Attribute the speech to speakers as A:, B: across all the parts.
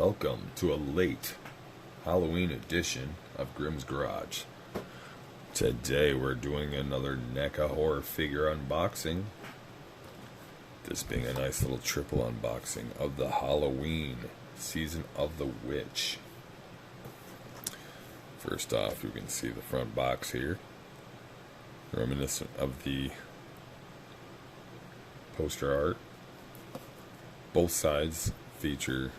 A: Welcome to a late Halloween edition of Grimm's Garage. Today we're doing another NECA horror figure unboxing. This being a nice little triple unboxing of the Halloween Season of the Witch. First off, you can see the front box here, reminiscent of the poster art. Both sides feature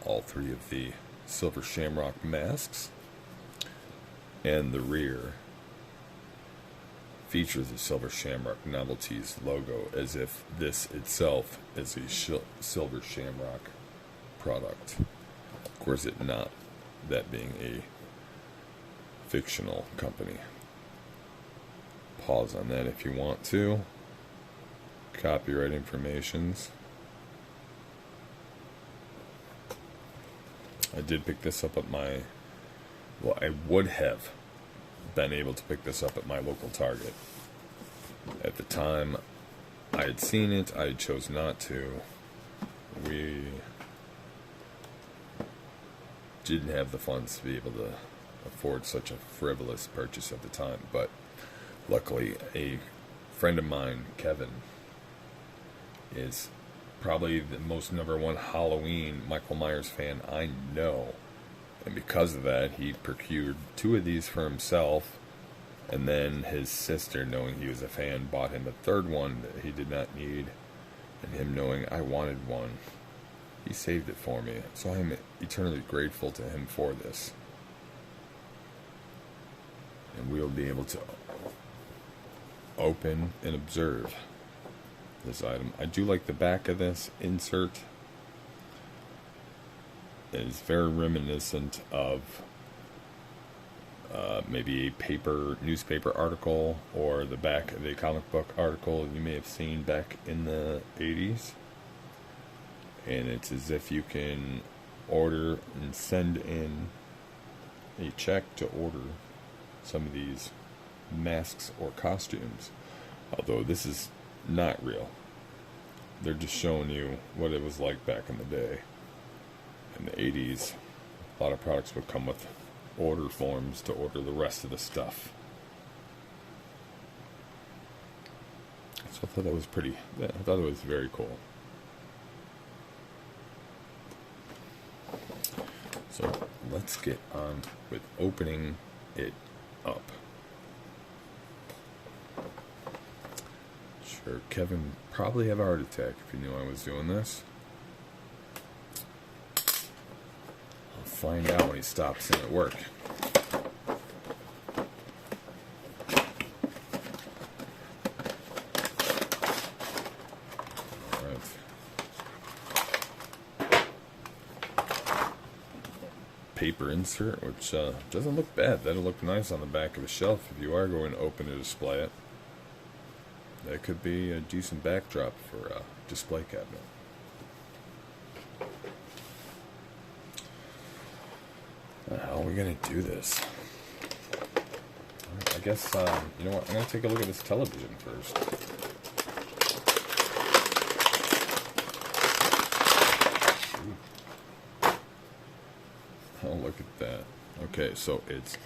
A: all three of the silver shamrock masks, and the rear features the silver shamrock novelties logo, as if this itself is a silver shamrock product. Of course, it not, that being a fictional company. Pause on that if you want to. Copyright informations. I did pick this up at I would have been able to pick this up at my local Target. At the time I had seen it, I chose not to. We didn't have the funds to be able to afford such a frivolous purchase at the time, but luckily a friend of mine, Kevin, is probably the most #1 Halloween Michael Myers fan I know, and because of that he procured 2 of these for himself, and then his sister, knowing he was a fan, bought him a 3rd one that he did not need, and him knowing I wanted one, he saved it for me, so I'm eternally grateful to him for this. And we'll be able to open and observe this item. I do like the back of this insert. It is very reminiscent of maybe a newspaper article, or the back of a comic book article you may have seen back in the 80s. And it's as if you can order and send in a check to order some of these masks or costumes, although this is not real. They're just showing you what it was like back in the day. In the 80s, a lot of products would come with order forms to order the rest of the stuff. So I thought that was I thought it was very cool. So let's get on with opening it up. Sure, Kevin probably have a heart attack if he knew I was doing this. I'll find out when he stops in at work. Alright. Paper insert, which doesn't look bad. That'll look nice on the back of a shelf if you are going to open to display it. That could be a decent backdrop for a display cabinet. How are we going to do this? I guess, you know what, I'm going to take a look at this television first. Oh, look at that. Okay, so it's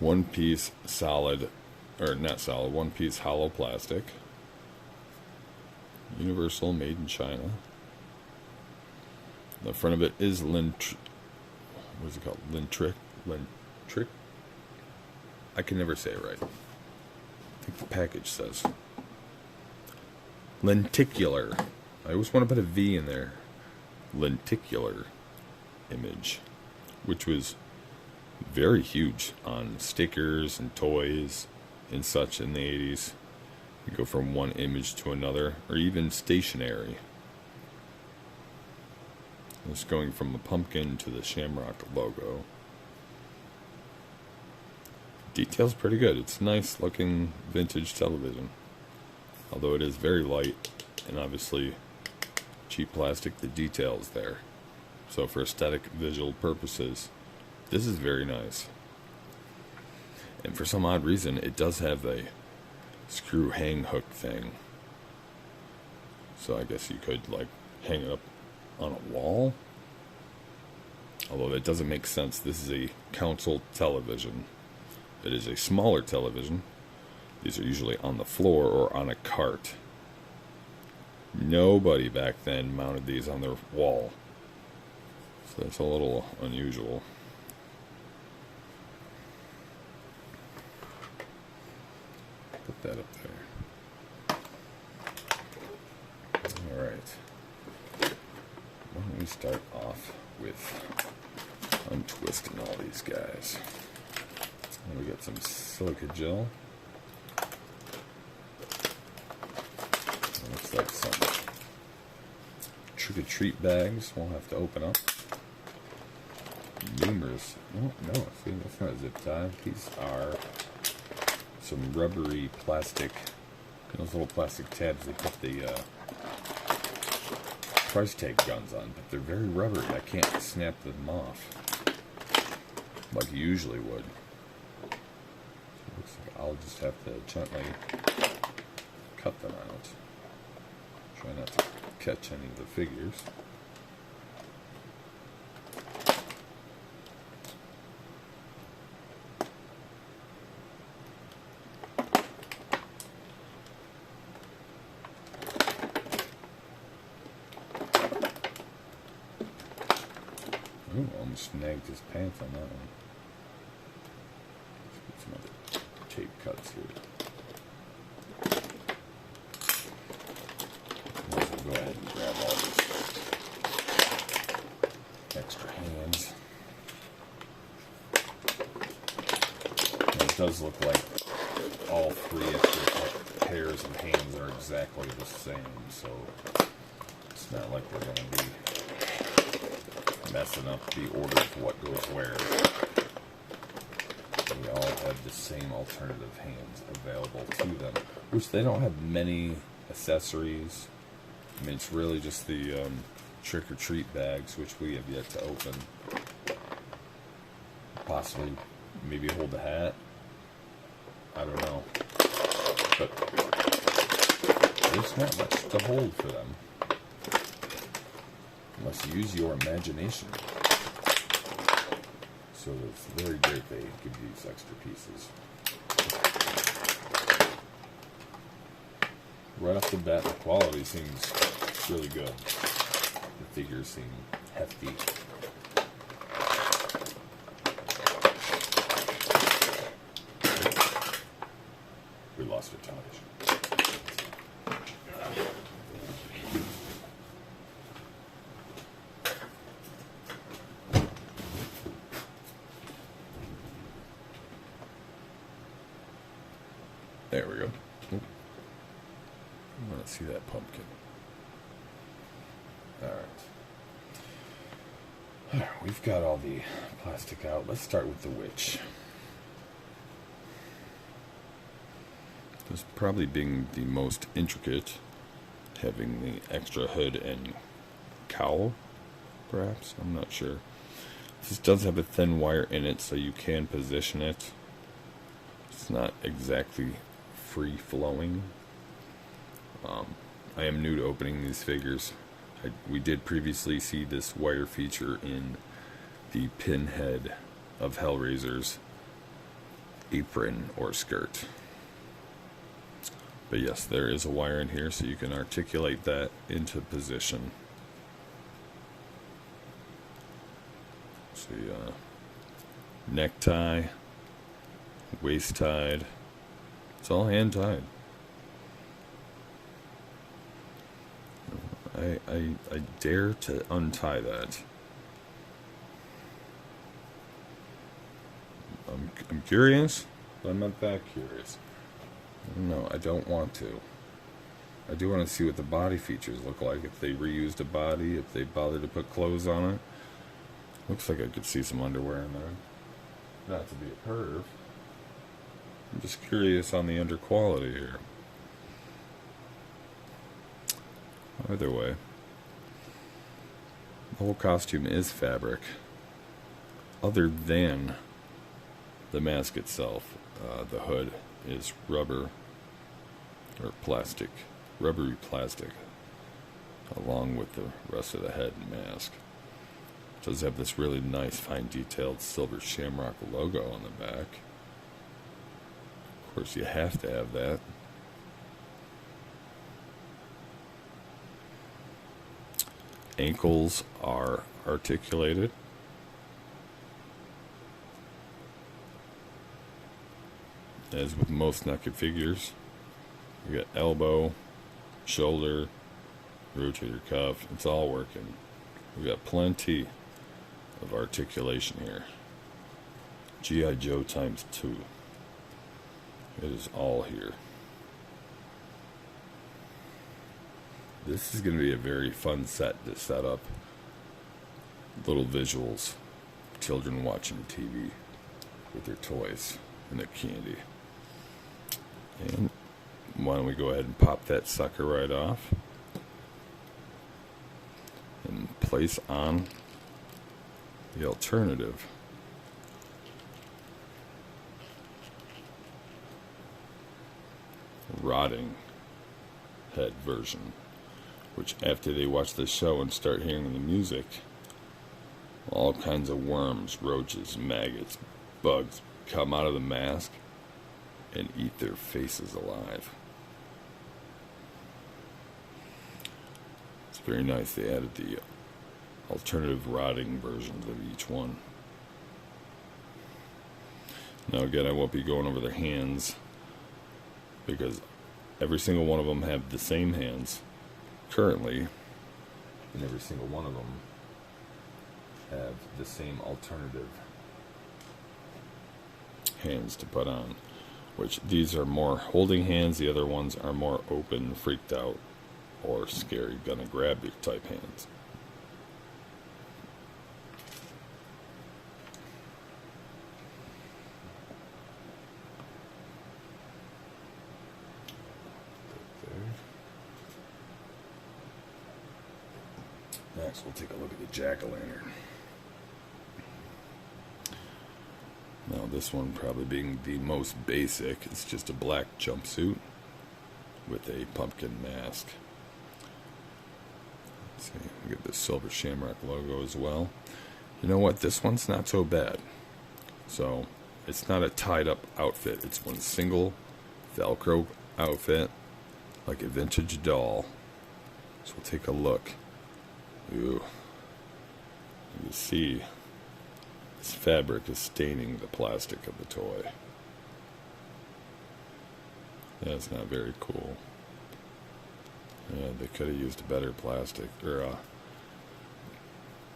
A: one piece solid, or not solid, one piece hollow plastic. Universal, made in China. The front of it is what is it called? Lintric? I can never say it right. I think the package says lenticular. I always want to put a V in there. Lenticular image, which was very huge on stickers and toys and such in the 80s. You go from one image to another, or even stationary. It's going from the pumpkin to the shamrock logo. Detail's pretty good. It's nice looking vintage television, although it is very light and obviously cheap plastic. The detail's there, so for aesthetic visual purposes this is very nice. And for some odd reason, it does have a screw hang hook thing. So I guess you could like hang it up on a wall. Although that doesn't make sense. This is a console television. It is a smaller television. These are usually on the floor or on a cart. Nobody back then mounted these on their wall. So that's a little unusual. Put that up there. Alright. Why don't we start off with untwisting all these guys. And we got some silica gel. Looks like some trick-or-treat bags we'll have to open up. Numerous. Oh, no, see, that's not a zip tie. These are some rubbery plastic, those little plastic tabs they put the price tag guns on, but they're very rubbery. I can't snap them off like you usually would. So it looks like I'll just have to gently cut them out. Try not to catch any of the figures. Ooh, almost snagged his pants on that one. Let's get some other tape cuts here. Go ahead and grab all these extra hands. And it does look like all three extra pairs of hands are exactly the same, so it's not like we're going to be messing up the order of what goes where. They all have the same alternative hands available to them, which they don't have many accessories. I mean, it's really just the trick-or-treat bags, which we have yet to open. Possibly, maybe hold the hat. I don't know. But there's not much to hold for them. Unless you use your imagination. So it's very great they give you these extra pieces. Right off the bat, the quality seems really good. The figures seem hefty. We lost our television. There we go. Ooh. I want to see that pumpkin. Alright, we've got all the plastic out. Let's start with the witch. This probably being the most intricate, having the extra hood and cowl, perhaps. I'm not sure. This does have a thin wire in it, so you can position it. It's not exactly free-flowing. I am new to opening these figures. We did previously see this wire feature in the Pinhead of Hellraiser's apron or skirt. But yes, there is a wire in here, so you can articulate that into position. See, necktie, waist tied. It's all hand tied. I dare to untie that. I'm curious, but I'm not that curious. No, I don't want to. I do want to see what the body features look like. If they reused a body, if they bothered to put clothes on it. Looks like I could see some underwear in there. Not to be a perv. I'm just curious on the under quality here. Either way, the whole costume is fabric, other than the mask itself. The hood is rubber, or plastic, rubbery plastic, along with the rest of the head and mask. It does have this really nice, fine detailed silver shamrock logo on the back. Of course, you have to have that. Ankles are articulated. As with most NECA figures, we got elbow, shoulder, rotator cuff. It's all working. We got plenty of articulation here. G.I. Joe times 2. It is all here. This is going to be a very fun set to set up. Little visuals. Children watching TV with their toys and their candy. And why don't we go ahead and pop that sucker right off. And place on the alternative. Rotting head version, which after they watch the show and start hearing the music, all kinds of worms, roaches, maggots, bugs come out of the mask and eat their faces alive. It's very nice. They added the alternative rotting versions of each one. Now again, I won't be going over their hands because every single one of them have the same hands currently, and every single one of them have the same alternative hands to put on, which these are more holding hands, the other ones are more open, freaked out, or scary, gonna grab you type hands. Next, we'll take a look at the jack-o'-lantern. Now, this one probably being the most basic, it's just a black jumpsuit with a pumpkin mask. Let's see, we get the silver shamrock logo as well. You know what? This one's not so bad. So, it's not a tied-up outfit. It's one single Velcro outfit, like a vintage doll. So, we'll take a look. Ooh. You see, this fabric is staining the plastic of the toy. That's not very cool. Yeah, they could have used a better plastic, or a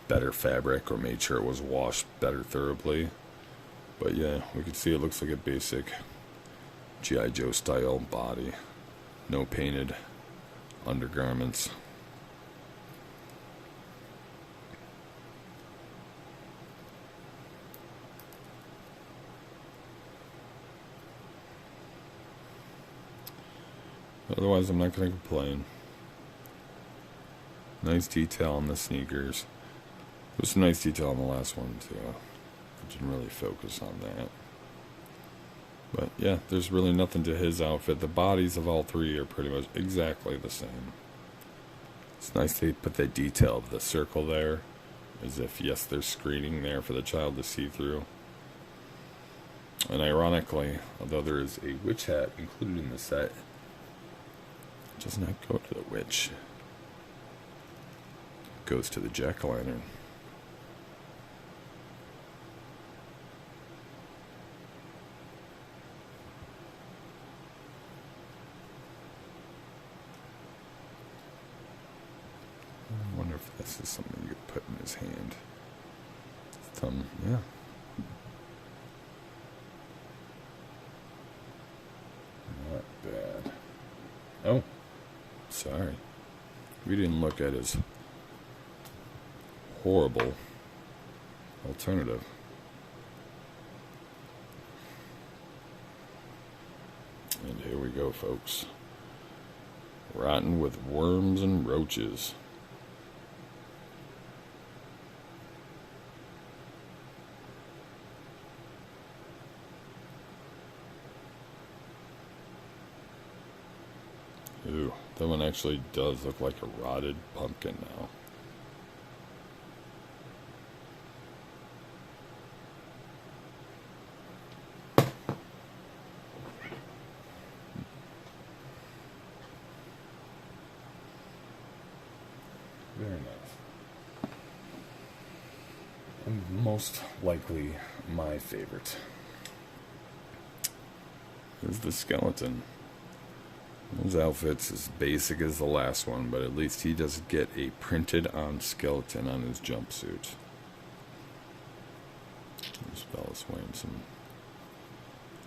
A: better fabric, or made sure it was washed better thoroughly. But yeah, we can see it looks like a basic G.I. Joe style body. No painted undergarments. Otherwise, I'm not going to complain. Nice detail on the sneakers. There's some nice detail on the last one, too. I didn't really focus on that. But, yeah, there's really nothing to his outfit. The bodies of all three are pretty much exactly the same. It's nice they put that detail of the circle there. As if, yes, there's screening there for the child to see through. And ironically, although there is a witch hat included in the set, it does not go to the witch. It goes to the jack-o'-lantern. I wonder if this is something you could put in his hand. Thumb, yeah. Not bad. Oh. Sorry. We didn't look at his horrible alternative. And here we go, folks. Rotten with worms and roaches. Ooh, that one actually does look like a rotted pumpkin now. most likely my favorite is the skeleton. His outfit's as basic as the last one, but at least he does get a printed on skeleton on his jumpsuit. This fella's wearing some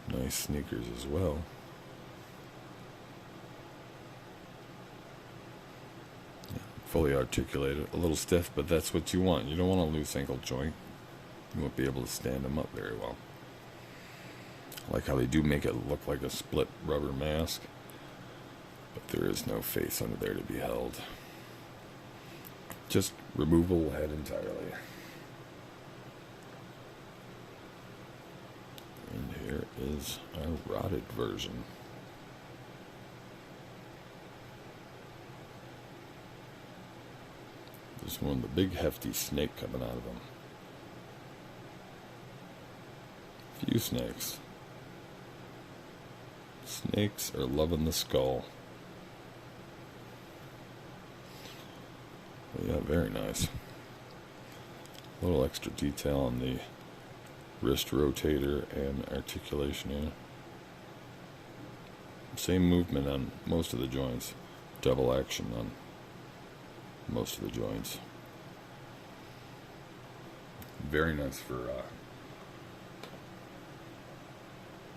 A: nice sneakers as well. Yeah, fully articulated, a little stiff, but that's what you want. You don't want a loose ankle joint. You won't be able to stand them up very well. I like how they do make it look like a split rubber mask, but there is no face under there to be held. Just removable head entirely. And here is a rotted version. There's one, the big hefty snake coming out of him. Few snakes. Snakes are loving the skull. Well, yeah, very nice. A little extra detail on the wrist rotator and articulation here. Same movement on most of the joints. Double action on most of the joints. Very nice for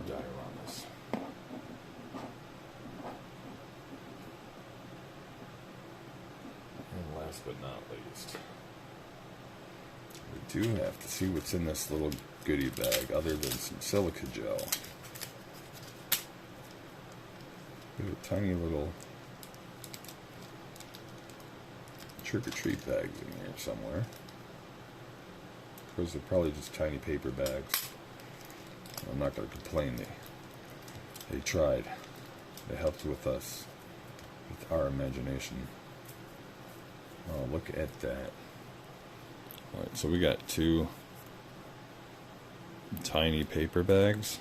A: dioramas. And last but not least, we do have to see what's in this little goodie bag other than some silica gel. We have a tiny little trick-or-treat bags in here somewhere. Of course, they're probably just tiny paper bags. I'm not going to complain. They tried. They helped with us, with our imagination. Oh, look at that. Alright, so we got two tiny paper bags.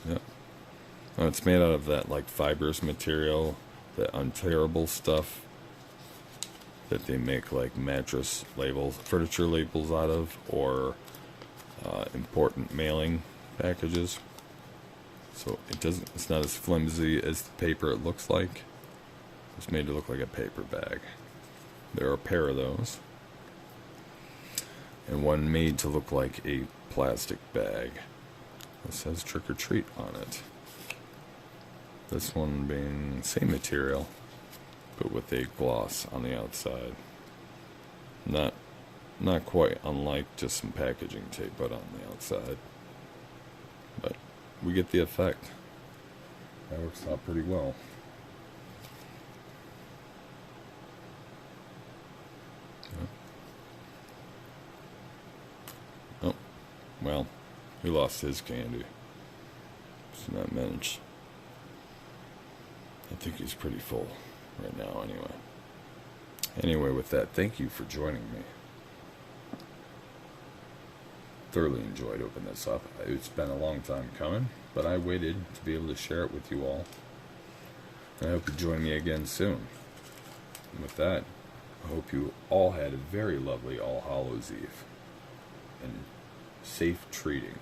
A: Yep. Oh, it's made out of that like fibrous material, that untearable stuff that they make like mattress labels, furniture labels out of, or important mailing packages. So it's not as flimsy as the paper it looks like. It's made to look like a paper bag. There are a pair of those. And one made to look like a plastic bag. This has trick or treat on it. This one being same material, but with a gloss on the outside. Not quite unlike just some packaging tape, but on the outside. But we get the effect. That works out pretty well. Oh, well, he lost his candy. It's not managed. I think he's pretty full right now anyway. Anyway, with that, thank you for joining me. Thoroughly enjoyed opening this up. It's been a long time coming, but I waited to be able to share it with you all. And I hope you join me again soon. And with that, I hope you all had a very lovely All Hallows Eve and safe treating.